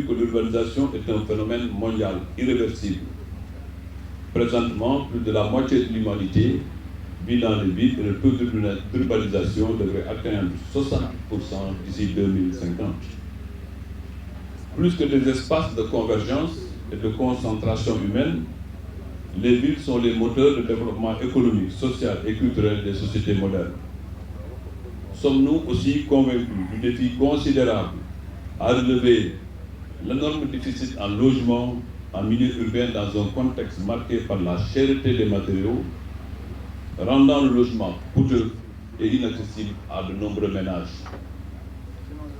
que l'urbanisation est un phénomène mondial irréversible. Présentement, plus de la moitié de l'humanité vit dans les villes et le taux d'urbanisation devrait atteindre 60% d'ici 2050. Plus que des espaces de convergence et de concentration humaine, les villes sont les moteurs de développement économique, social et culturel des sociétés modernes. Sommes-nous aussi convaincus du défi considérable à relever l'énorme déficit en logement en milieu urbain dans un contexte marqué par la cherté des matériaux, rendant le logement coûteux et inaccessible à de nombreux ménages.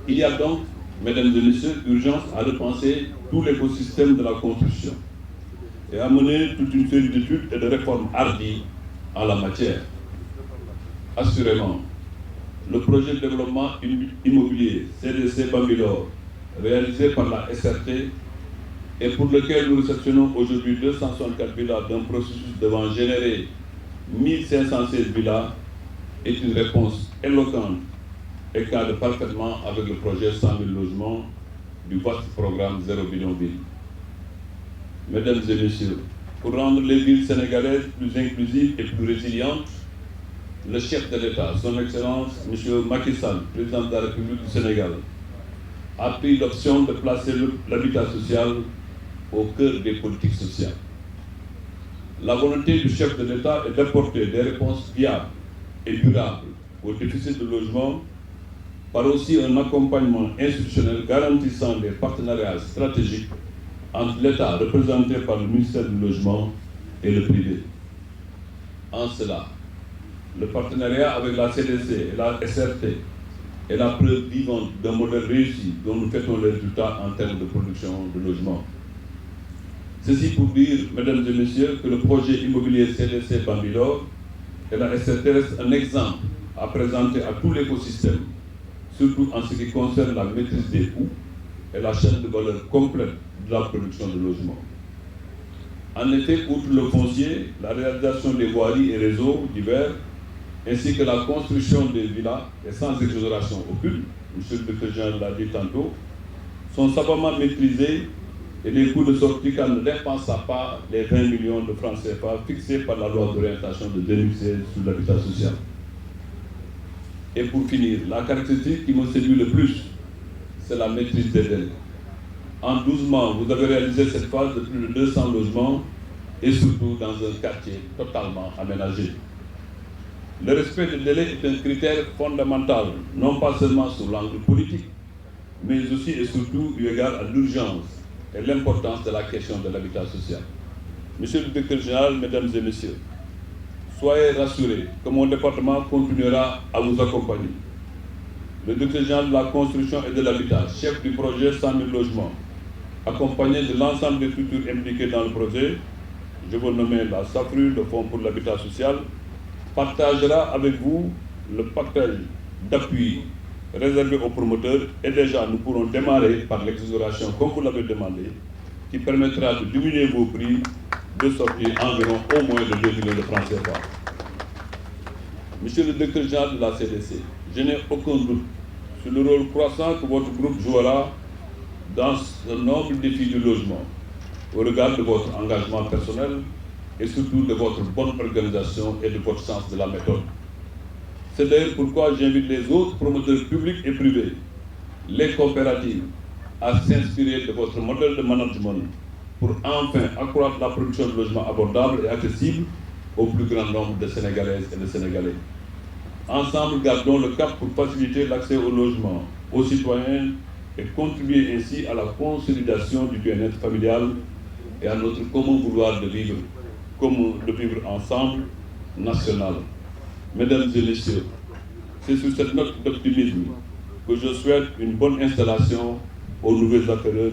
Il y a donc, mesdames et messieurs, urgence à repenser tout l'écosystème de la construction et à mener toute une série d'études et de réformes hardies en la matière. Assurément, le projet de développement immobilier CDC Bambilor, réalisé par la SRT et pour lequel nous réceptionnons aujourd'hui 264 villas d'un processus devant générer 1516 villas, est une réponse éloquente et cadre parfaitement avec le projet 100 000 logements du vaste programme 0 billion villes. Mesdames et messieurs, pour rendre les villes sénégalaises plus inclusives et plus résilientes, le chef de l'État, son Excellence M. Macky Sall, président de la République du Sénégal, a pris l'option de placer l'habitat social au cœur des politiques sociales. La volonté du chef de l'État est d'apporter des réponses viables et durables au déficit de logement par aussi un accompagnement institutionnel garantissant des partenariats stratégiques entre l'État représenté par le ministère du Logement et le privé. En cela, le partenariat avec la CDC et la SRT est la preuve vivante d'un modèle réussi dont nous fêtons les résultats en termes de production de logements. Ceci pour dire, mesdames et messieurs, que le projet immobilier CDC Bambilor et la SRT restent un exemple à présenter à tout l'écosystème, surtout en ce qui concerne la maîtrise des coûts et la chaîne de valeur complète de la production de logements. En effet, outre le foncier, la réalisation des voiries et réseaux divers, ainsi que la construction des villas, et sans exonération aucune, M. le Président l'a dit tantôt, sont savamment maîtrisés et les coûts de sortie ne dépassent pas les 20 millions de francs CFA fixés par la loi d'orientation de 2016 sur l'habitat social. Et pour finir, la caractéristique qui me séduit le plus, c'est la maîtrise des délais. En 12 mois, vous avez réalisé cette phase de plus de 200 logements et surtout dans un quartier totalement aménagé. Le respect des délais est un critère fondamental, non pas seulement sur l'angle politique, mais aussi et surtout eu égard à l'urgence et l'importance de la question de l'habitat social. Monsieur le Directeur général, mesdames et messieurs, soyez rassurés que mon département continuera à vous accompagner. Le Directeur général de la construction et de l'habitat, chef du projet 100 000 logements, accompagné de l'ensemble des structures impliquées dans le projet, je vous nomme la SAFRU, le Fonds pour l'habitat social, partagera avec vous le partage d'appui réservé aux promoteurs et déjà nous pourrons démarrer par l'exonération comme vous l'avez demandé qui permettra de diminuer vos prix de sortie environ au moins de 2 millions de francs CFA. Monsieur le Directeur général de la CDC, je n'ai aucun doute sur le rôle croissant que votre groupe jouera dans ce noble défi du logement au regard de votre engagement personnel et surtout de votre bonne organisation et de votre sens de la méthode. C'est d'ailleurs pourquoi j'invite les autres promoteurs publics et privés, les coopératives, à s'inspirer de votre modèle de management pour enfin accroître la production de logements abordables et accessibles au plus grand nombre de Sénégalaises et de Sénégalais. Ensemble, gardons le cap pour faciliter l'accès au logement aux citoyens et contribuer ainsi à la consolidation du bien-être familial et à notre commun vouloir de vivre ensemble, national. Mesdames et messieurs, c'est sur cette note d'optimisme que je souhaite une bonne installation aux nouveaux acteurs.